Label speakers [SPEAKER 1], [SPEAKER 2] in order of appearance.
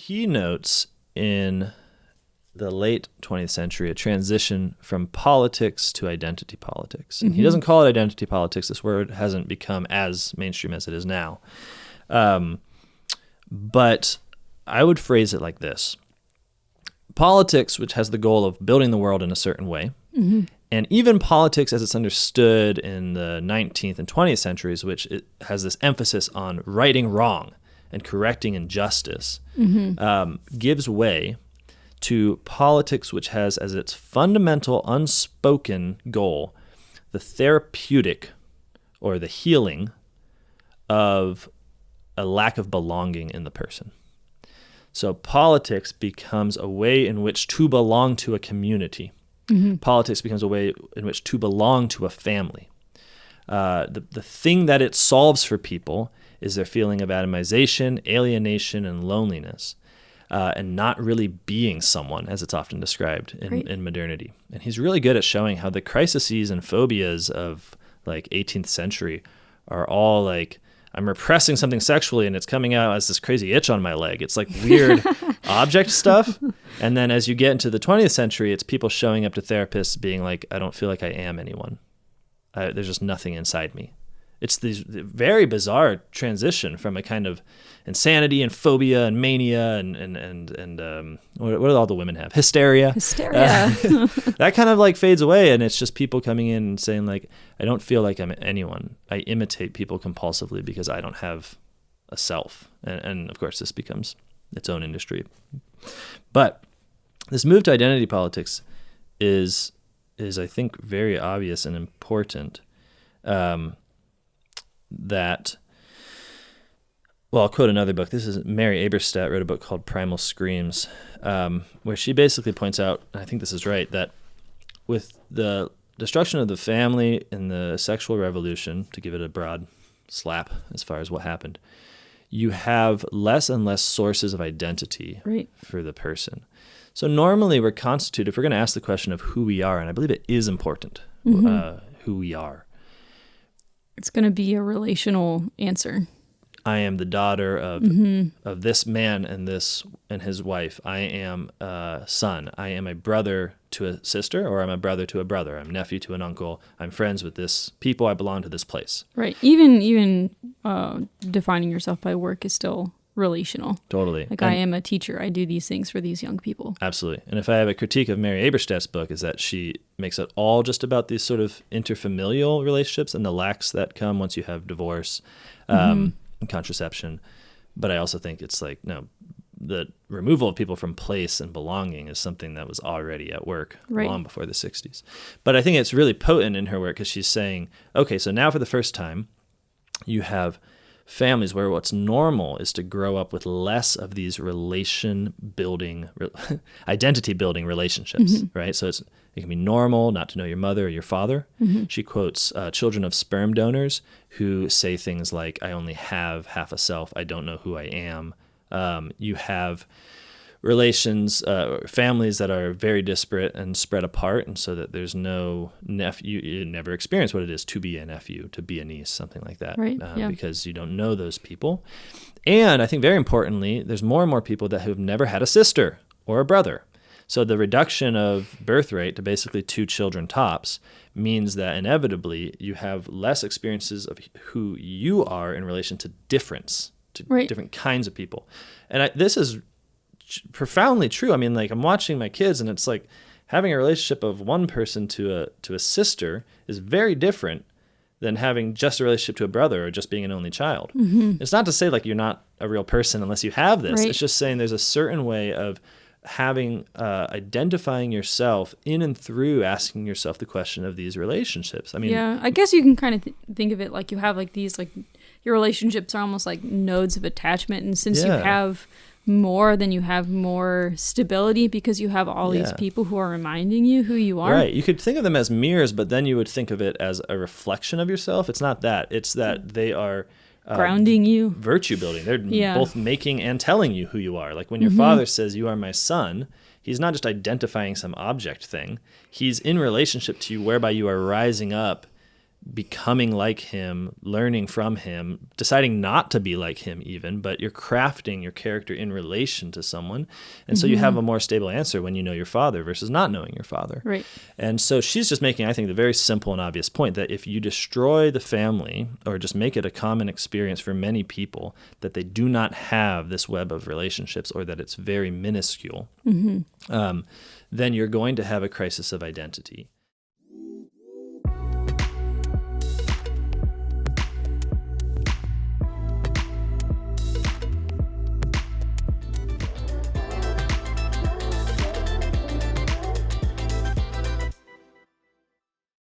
[SPEAKER 1] he notes in the late 20th century a transition from politics to identity politics. And he doesn't call it identity politics. This word hasn't become as mainstream as it is now. But I would phrase it like this. Politics, which has the goal of building the world in a certain way, and even politics as it's understood in the 19th and 20th centuries, which it has this emphasis on righting wrong and correcting injustice, gives way to politics which has as its fundamental unspoken goal the therapeutic or the healing of a lack of belonging in the person. So politics becomes a way in which to belong to a community. Politics becomes a way in which to belong to a family. The thing that it solves for people is their feeling of atomization, alienation, and loneliness, and not really being someone, as it's often described in modernity. And he's really good at showing how the crises and phobias of like 18th century are all like, I'm repressing something sexually and it's coming out as this crazy itch on my leg. It's like weird object stuff. And then as you get into the 20th century, it's people showing up to therapists being like, I don't feel like I am anyone. There's just nothing inside me. It's this very bizarre transition from a kind of insanity and phobia and mania and what do all the women have? Hysteria. That kind of like fades away, and it's just people coming in and saying like, I don't feel like I'm anyone. I imitate people compulsively because I don't have a self. And of course, this becomes its own industry. But this move to identity politics is I think very obvious and important. I'll quote another book. This is Mary Eberstadt wrote a book called Primal Screams, where she basically points out, and I think this is right, that with the destruction of the family and the sexual revolution, to give it a broad slap as far as what happened, you have less and less sources of identity for the person. So normally we're constituted, if we're going to ask the question of who we are, and I believe it is important, who we are.
[SPEAKER 2] It's going to be a relational answer.
[SPEAKER 1] I am the daughter of this man and his wife. I am a son. I am a brother to a sister, or I'm a brother to a brother. I'm nephew to an uncle. I'm friends with this people. I belong to this place. Right.
[SPEAKER 2] Even defining yourself by work is still relational.
[SPEAKER 1] Totally.
[SPEAKER 2] Like, I am a teacher. I do these things for these young people.
[SPEAKER 1] Absolutely. And if I have a critique of Mary Eberstadt's book, is that she makes it all just about these sort of interfamilial relationships and the lacks that come once you have divorce and contraception. But I also think it's like, no, the removal of people from place and belonging is something that was already at work long before the 60s. But I think it's really potent in her work because she's saying, okay, so now for the first time, you have families where what's normal is to grow up with less of these identity-building relationships, right? So it can be normal not to know your mother or your father. She quotes children of sperm donors who say things like, I only have half a self, I don't know who I am. You have families that are very disparate and spread apart, and so that there's no nephew. You never experience what it is to be a nephew, to be a niece, something like that, because you don't know those people. And I think very importantly, there's more and more people that have never had a sister or a brother. So the reduction of birth rate to basically 2 children tops means that inevitably you have less experiences of who you are in relation to difference, to different kinds of people. And this is profoundly true. I mean, like, I'm watching my kids, and it's like having a relationship of one person to a sister is very different than having just a relationship to a brother or just being an only child. It's not to say like you're not a real person unless you have this. It's just saying there's a certain way of having identifying yourself in and through asking yourself the question of these relationships. I mean,
[SPEAKER 2] I guess you can kind of think of it like you have like these, like, your relationships are almost like nodes of attachment, and since you have more, then you have more stability because you have all these people who are reminding you who you are.
[SPEAKER 1] Right. You could think of them as mirrors, but then you would think of it as a reflection of yourself. It's not that. It's that they are
[SPEAKER 2] grounding you,
[SPEAKER 1] virtue building. They're both making and telling you who you are. Like when your father says, you are my son, he's not just identifying some object thing. He's in relationship to you, whereby you are rising up becoming like him, learning from him, deciding not to be like him even, but you're crafting your character in relation to someone. And so you have a more stable answer when you know your father versus not knowing your father.
[SPEAKER 2] Right.
[SPEAKER 1] And so she's just making, I think, the very simple and obvious point that if you destroy the family or just make it a common experience for many people that they do not have this web of relationships or that it's very minuscule, then you're going to have a crisis of identity.